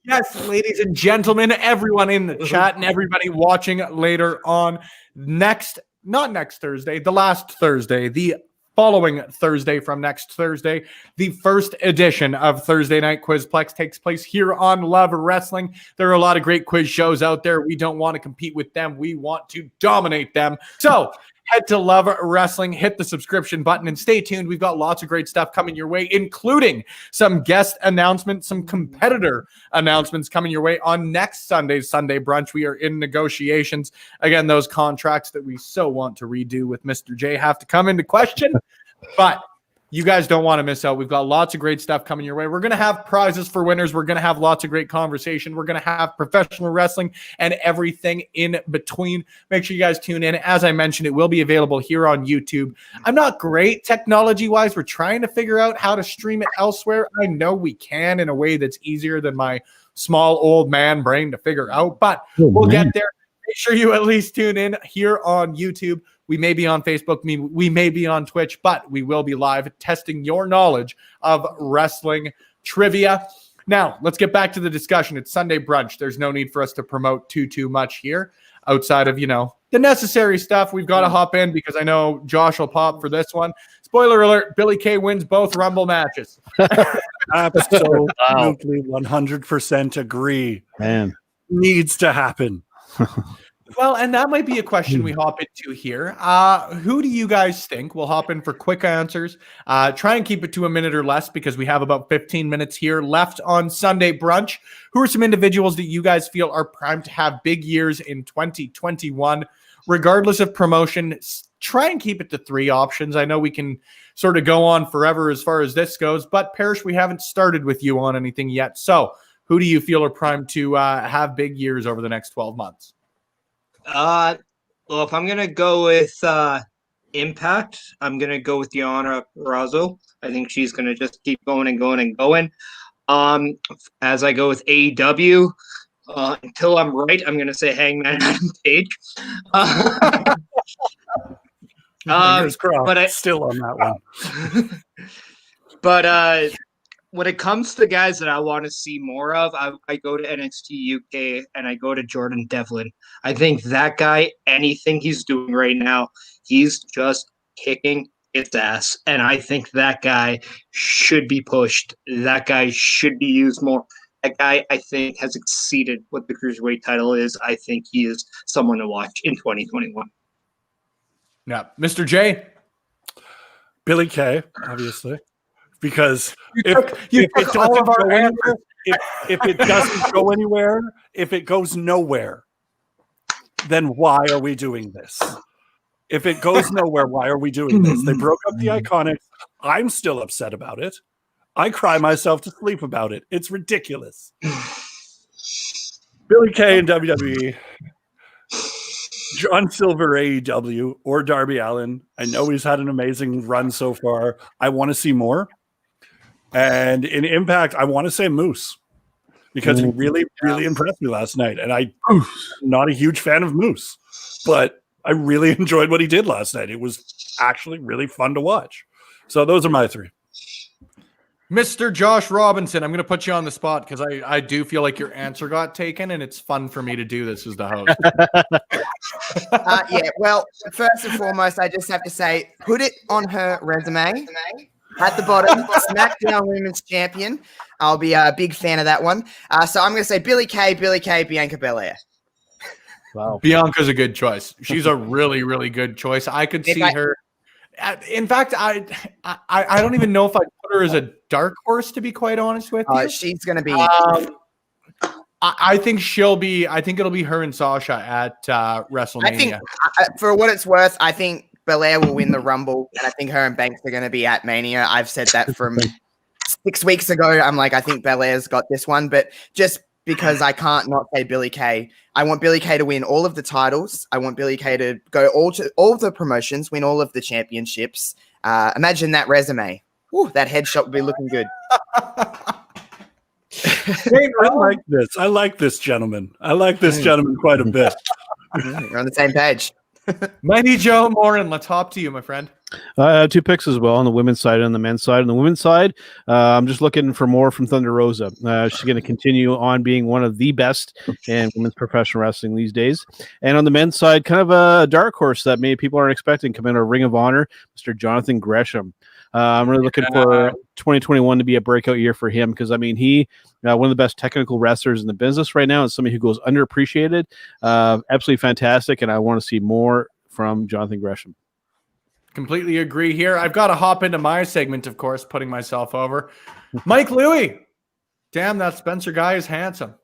Yes, ladies and gentlemen, everyone in the chat and everybody watching later on not next Thursday, the last Thursday, the following Thursday from next Thursday, the first edition of Thursday Night Quizplex takes place here on Love Wrestling. There are a lot of great quiz shows out there. We don't want to compete with them. We want to dominate them. So head to Love Wrestling, hit the subscription button, and stay tuned. We've got lots of great stuff coming your way, including some guest announcements, some competitor announcements coming your way on next Sunday's Sunday Brunch. We are in negotiations. Again, those contracts that we so want to redo with Mr. J have to come into question, but you guys don't want to miss out. We've got lots of great stuff coming your way. We're going to have prizes for winners. We're going to have lots of great conversation. We're going to have professional wrestling and everything in between. Make sure you guys tune in. As I mentioned, it will be available here on YouTube. I'm not great technology-wise. We're trying to figure out how to stream it elsewhere. I know we can in a way that's easier than my small old man brain to figure out, but we'll get there. Make sure you at least tune in here on YouTube. We may be on Facebook, we may be on Twitch, but we will be live testing your knowledge of wrestling trivia. Now, let's get back to the discussion. It's Sunday Brunch. There's no need for us to promote too much here outside of, the necessary stuff. We've got to hop in because I know Josh will pop for this one. Spoiler alert, Billy Kay wins both Rumble matches. Absolutely, 100% agree. Man. Needs to happen. Well, and that might be a question we hop into here. Who do you guys think? We'll hop in for quick answers. Try and keep it to a minute or less because we have about 15 minutes here left on Sunday Brunch. Who are some individuals that you guys feel are primed to have big years in 2021? Regardless of promotion, try and keep it to 3 options. I know we can sort of go on forever as far as this goes, but Parrish, we haven't started with you on anything yet. So who do you feel are primed to have big years over the next 12 months? Well, if I'm gonna go with Impact, I'm gonna go with Deonna Purrazzo. I think she's gonna just keep going and going and going. As I go with AEW, until I'm right, I'm gonna say Hangman Adam Page. Fingers crossed. But still on that one. But when it comes to guys that I want to see more of, I go to NXT UK and I go to Jordan Devlin. I think that guy, anything he's doing right now, he's just kicking its ass. And I think that guy should be pushed. That guy should be used more. That guy, I think, has exceeded what the Cruiserweight title is. I think he is someone to watch in 2021. Yeah. Mr. J. Billy Kay, obviously. Because if it doesn't go anywhere, if it doesn't go anywhere, if it goes nowhere, then why are we doing this? If it goes nowhere, why are we doing this? They broke up the Iconics. I'm still upset about it. I cry myself to sleep about it. It's ridiculous. Billy Kay in WWE, John Silver AEW, or Darby Allin. I know he's had an amazing run so far. I want to see more. And in Impact, I want to say Moose because he really impressed me last night. And I'm not a huge fan of Moose, but I really enjoyed what he did last night. It was actually really fun to watch. So those are my three. Mr. Josh Robinson, I'm going to put you on the spot because I do feel like your answer got taken, and it's fun for me to do this as the host. Yeah, well, first and foremost, I just have to say, put it on her resume. At the bottom, SmackDown Women's Champion. I'll be a big fan of that one. So I'm going to say Billy Kay, Bianca Belair. Wow. Bianca's a good choice. She's a really, really good choice. I could see her. In fact, I don't even know if I'd put her as a dark horse, to be quite honest with you. She's going to be. I think it'll be her and Sasha at WrestleMania. I think, for what it's worth, I think Belair will win the Rumble, and I think her and Banks are going to be at Mania. I've said that from 6 weeks ago. I'm like, I think Belair's got this one, but just because I can't not say Billy Kay, I want Billy Kay to win all of the titles. I want Billy Kay to go all of the promotions, win all of the championships. Imagine that resume. Ooh, that headshot would be looking good. I like this gentleman. I like this gentleman quite a bit. We're on the same page. Mighty Joe Morin, let's hop to you, my friend. I have two picks as well on the women's side and on the men's side. On the women's side, I'm just looking for more from Thunder Rosa. She's going to continue on being one of the best in women's professional wrestling these days. And on the men's side, kind of a dark horse that many people aren't expecting coming out of Ring of Honor, Mr. Jonathan Gresham. I'm really looking for 2021 to be a breakout year for him because, I mean, he one of the best technical wrestlers in the business right now and somebody who goes underappreciated. Absolutely fantastic, and I want to see more from Jonathan Gresham. Completely agree here. I've got to hop into my segment, of course, putting myself over. Mike Louie. Damn, that Spencer guy is handsome.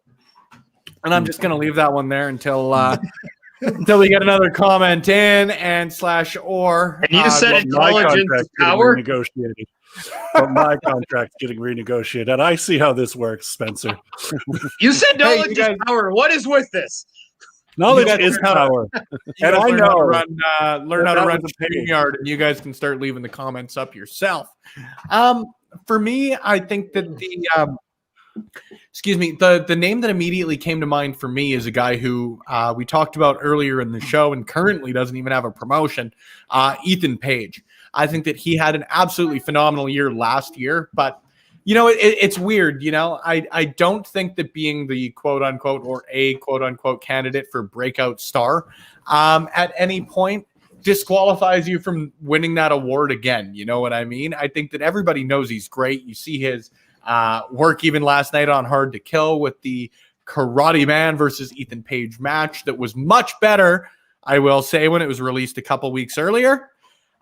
And I'm just going to leave that one there until we get another comment in and /or. And you said intelligence is power? Negotiated. But my contract's getting renegotiated. And I see how this works, Spencer. You said knowledge is power. What is with this? Knowledge is power. And I know learn how to run the StreamYard, and you guys can start leaving the comments up yourself. For me, I think that the name that immediately came to mind for me is a guy who we talked about earlier in the show and currently doesn't even have a promotion, Ethan Page. I think that he had an absolutely phenomenal year last year, but you know, it's weird. You know, I don't think that being the quote unquote or a quote unquote candidate for breakout star at any point disqualifies you from winning that award again. You know what I mean? I think that everybody knows he's great. You see his work even last night on Hard to Kill with the Karate Man versus Ethan Page match that was much better, I will say, when it was released a couple weeks earlier.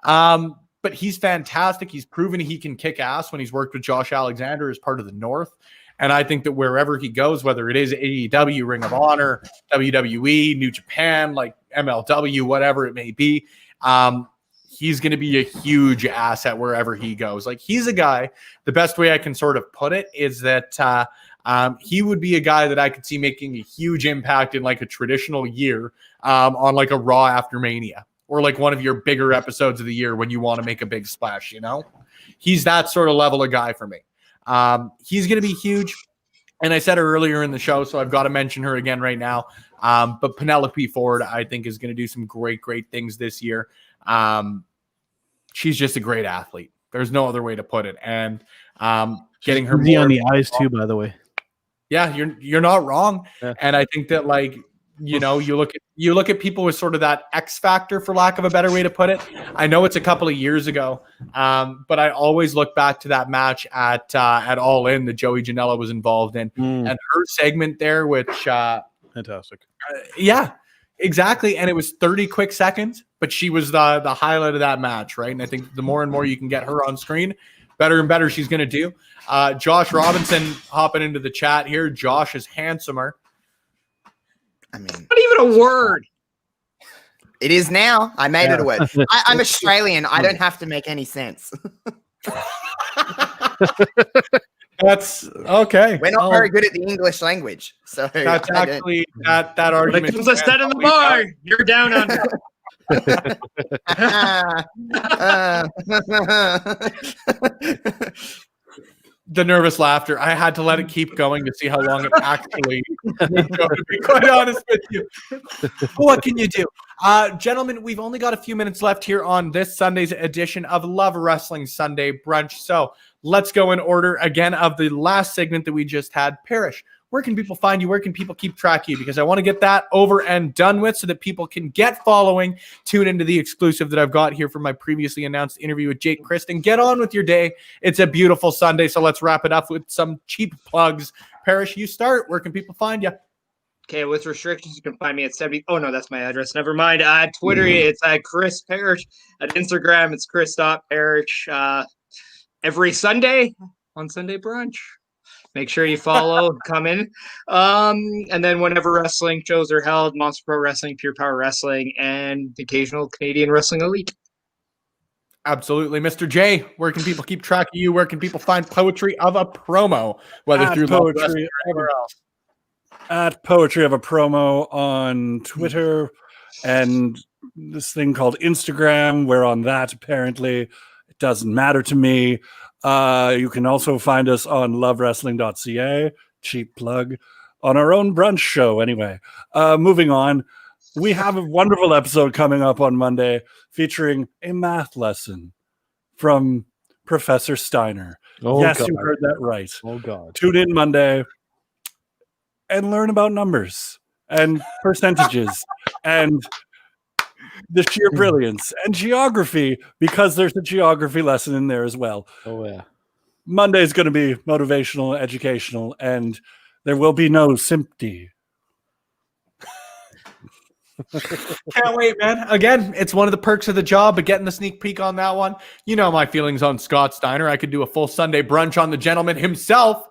But he's fantastic. He's proven he can kick ass when he's worked with Josh Alexander as part of the North. And I think that wherever he goes, whether it is AEW, Ring of Honor, WWE, New Japan, like MLW, whatever it may be, he's going to be a huge asset wherever he goes. Like, he's a guy, the best way I can sort of put it is that he would be a guy that I could see making a huge impact in like a traditional year on like a Raw after Mania, or like one of your bigger episodes of the year when you want to make a big splash, you know? He's that sort of level of guy for me. He's going to be huge. And I said her earlier in the show, so I've got to mention her again right now. But Penelope Ford, I think, is going to do some great, great things this year. She's just a great athlete. There's no other way to put it. And getting her Easy more on the eyes too, by the way. Yeah, you're not wrong. Yeah. And I think that, like, you know, you look at people with sort of that X factor, for lack of a better way to put it. I know it's a couple of years ago, but I always look back to that match at All In that Joey Janela was involved in, and her segment there, which fantastic. Yeah, exactly. And it was 30 quick seconds, but she was the highlight of that match, right? And I think the more and more you can get her on screen, better and better she's going to do. Josh Robinson hopping into the chat here. Josh is handsomer. I mean, Not even a word. it is now. I made it a word. I'm Australian. I don't have to make any sense. That's okay. We're not very good at the English language, so that's actually that argument. When it comes to set in the bar, you're down on the nervous laughter. I had to let it keep going to see how long it actually would go, to be quite honest with you. What can you do? Gentlemen, we've only got a few minutes left here on this Sunday's edition of Love Wrestling Sunday Brunch. So let's go in order again of the last segment that we just had. Parrish, where can people find you? Where can people keep track of you? Because I want to get that over and done with so that people can get following, tune into the exclusive that I've got here from my previously announced interview with Jake Kristen. Get on with your day. It's a beautiful Sunday, so let's wrap it up with some cheap plugs. Parrish, you start. Where can people find you? Okay, with restrictions, you can find me at 70. Oh, no, that's my address. Never mind. At Twitter, it's at Chris Parrish. At Instagram, it's Chris.Parrish. Every Sunday on Sunday Brunch. Make sure you follow, come in. And then whenever wrestling shows are held, Monster Pro Wrestling, Pure Power Wrestling, and the occasional Canadian Wrestling Elite. Absolutely. Mr. J, where can people keep track of you? Where can people find Poetry of a Promo? Whether through Poetry or anywhere else. At Poetry of a Promo on Twitter and this thing called Instagram. We're on that, apparently. It doesn't matter to me. You can also find us on lovewrestling.ca, cheap plug, on our own brunch show anyway. Moving on, we have a wonderful episode coming up on Monday featuring a math lesson from Professor Steiner. Oh, yes, God. you heard that right. Oh, God. Tune in Monday and learn about numbers and percentages and the sheer brilliance and geography, because there's a geography lesson in there as well. Oh, yeah. Monday is going to be motivational, educational, and there will be no sympathy. Can't wait, man. Again, it's one of the perks of the job, but getting the sneak peek on that one. You know my feelings on Scott Steiner. I could do a full Sunday brunch on the gentleman himself.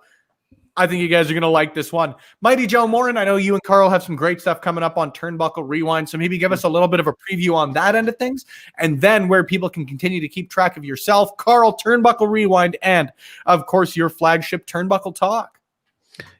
I think you guys are going to like this one. Mighty Joe Morin, I know you and Carl have some great stuff coming up on Turnbuckle Rewind, so maybe give us a little bit of a preview on that end of things, and then where people can continue to keep track of yourself, Carl, Turnbuckle Rewind, and, of course, your flagship Turnbuckle Talk.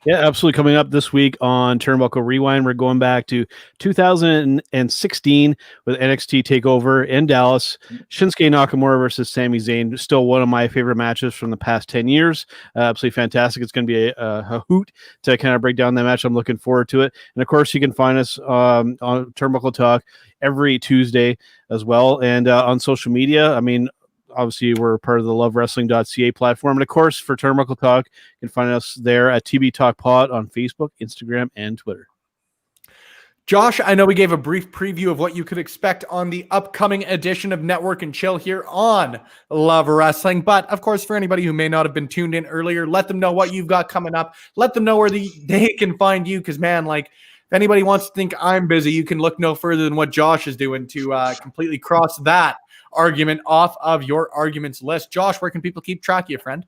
Yeah, absolutely. Coming up this week on Turnbuckle Rewind, we're going back to 2016 with NXT TakeOver in Dallas. Shinsuke Nakamura versus Sami Zayn. Still one of my favorite matches from the past 10 years. Absolutely fantastic. It's going to be a hoot to kind of break down that match. I'm looking forward to it. And, of course, you can find us on Turnbuckle Talk every Tuesday as well. And on social media, I mean, obviously, we're part of the lovewrestling.ca platform. And, of course, for Turnbuckle Talk, you can find us there at TB Talk Pod on Facebook, Instagram, and Twitter. Josh, I know we gave a brief preview of what you could expect on the upcoming edition of Network and Chill here on Love Wrestling. But, of course, for anybody who may not have been tuned in earlier, let them know what you've got coming up. Let them know where they can find you, because, man, like, if anybody wants to think I'm busy, you can look no further than what Josh is doing to completely cross that argument off of your arguments list. Josh, where can people keep track of you, friend?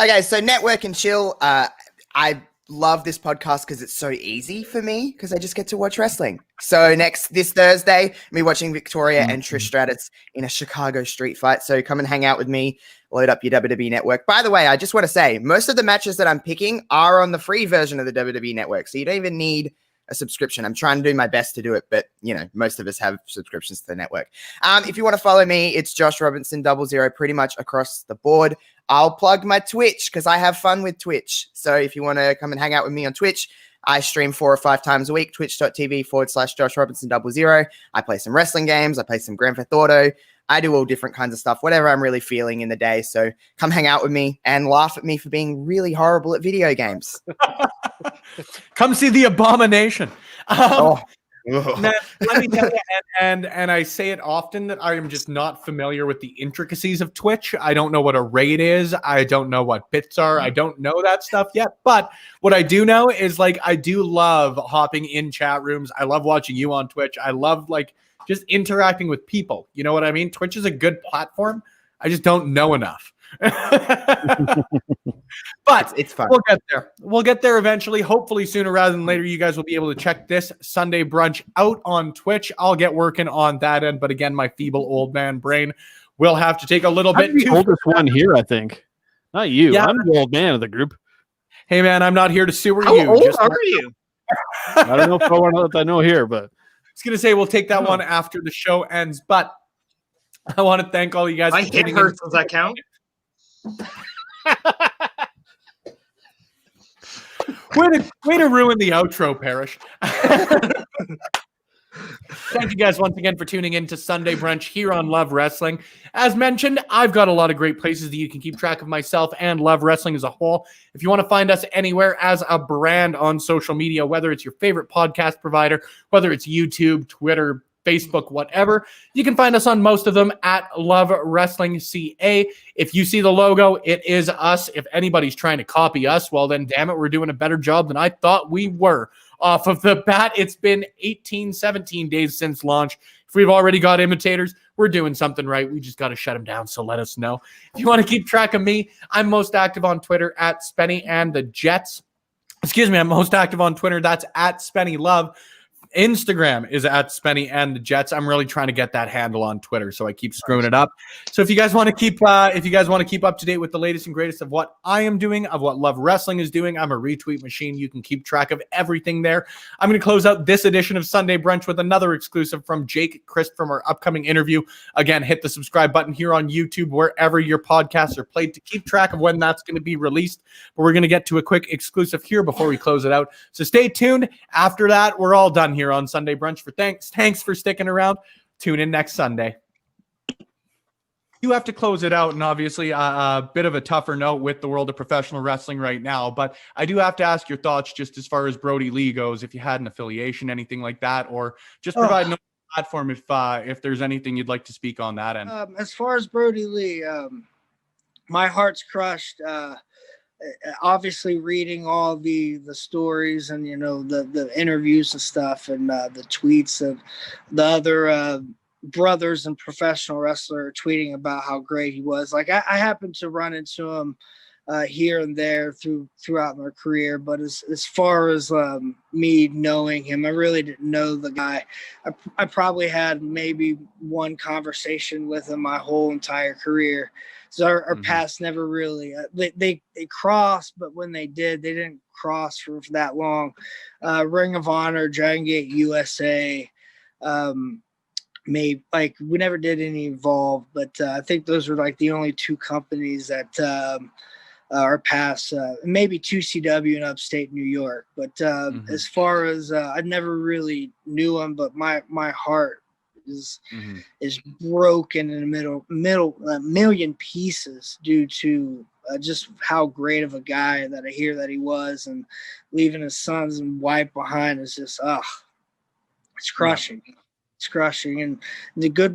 Okay, so Network and Chill. I love this podcast because it's so easy for me because I just get to watch wrestling. So this Thursday, me watching Victoria and Trish Stratus in a Chicago street fight. So come and hang out with me. Load up your WWE Network. By the way, I just want to say most of the matches that I'm picking are on the free version of the WWE Network. So you don't even need a subscription. I'm trying to do my best to do it, but you know, most of us have subscriptions to the network. If you want to follow me, it's Josh Robinson 00 pretty much across the board. I'll plug my Twitch because I have fun with Twitch. So if you want to come and hang out with me on Twitch, I stream 4 or 5 times a week, twitch.tv/Josh Robinson 00. I play some wrestling games. I play some Grand Theft Auto. I do all different kinds of stuff, whatever I'm really feeling in the day. So come hang out with me and laugh at me for being really horrible at video games. Come see the abomination. Oh. Man, let me tell you, and I say it often that I am just not familiar with the intricacies of Twitch. I don't know what a raid is. I don't know what bits are. I don't know that stuff yet. But what I do know is like I do love hopping in chat rooms. I love watching you on Twitch. I love like just interacting with people. You know what I mean? Twitch is a good platform. I just don't know enough. But it's fun. We'll get there. We'll get there eventually. Hopefully sooner rather than later. You guys will be able to check this Sunday brunch out on Twitch. I'll get working on that end. But again, my feeble old man brain will have to take a little bit. I'm the oldest one here, I think. Not you. Yeah. I'm the old man of the group. Hey man, I'm not here to sewer How you. old are you? I don't know if I want to let that know here, but I was gonna say we'll take that one after the show ends. But I want to thank all you guys. My hip hurts. Does that count? Way to ruin the outro, Parrish. Thank you guys once again for tuning in to Sunday Brunch here on Love Wrestling. As mentioned, I've got a lot of great places that you can keep track of myself and Love Wrestling as a whole. If you want to find us anywhere as a brand on social media, whether it's your favorite podcast provider, whether it's YouTube, Twitter, Facebook, whatever, you can find us on most of them at Love Wrestling CA. If you see the logo, it is us. If anybody's trying to copy us, well then damn it, we're doing a better job than I thought we were. Off of the bat, it's been 18, 17 days since launch. If we've already got imitators, we're doing something right. We just got to shut them down, so let us know. If you want to keep track of me, I'm most active on Twitter at Spenny and the Jets. Excuse me, I'm most active on Twitter. That's at Spenny Love. Instagram is at Spenny and the Jets. I'm really trying to get that handle on Twitter, so I keep screwing it up. So if you guys want to keep up to date with the latest and greatest of what I am doing, of what Love Wrestling is doing, I'm a retweet machine. You can keep track of everything there. I'm going to close out this edition of Sunday Brunch with another exclusive from Jake Christ from our upcoming interview. Again, hit the subscribe button here on YouTube, wherever your podcasts are played, to keep track of when that's going to be released. But we're going to get to a quick exclusive here before we close it out. So stay tuned. After that, we're all done here on Sunday Brunch. Thanks for sticking around. Tune in next Sunday. You have to close it out, and obviously a bit of a tougher note with the world of professional wrestling right now, but I do have to ask your thoughts just as far as Brody Lee goes, if you had an affiliation, anything like that, or just provide no platform if there's anything you'd like to speak on that end. As far as Brody Lee, my heart's crushed. Obviously reading all the stories and the interviews and stuff, and the tweets of the other brothers and professional wrestler tweeting about how great he was. Like I happened to run into him here and there throughout my career, but as far as me knowing him, I really didn't know the guy. I probably had maybe one conversation with him my whole entire career. So our paths never really they crossed, but when they did, they didn't cross for that long. Ring of Honor, Dragon Gate USA, maybe like we never did any Evolve, but I think those were like the only two companies that our paths, maybe 2CW in upstate New York. But as far as I never really knew him, but my heart is broken in a million pieces due to just how great of a guy that I hear that he was, and leaving his sons and wife behind is just it's crushing. It's crushing, and the good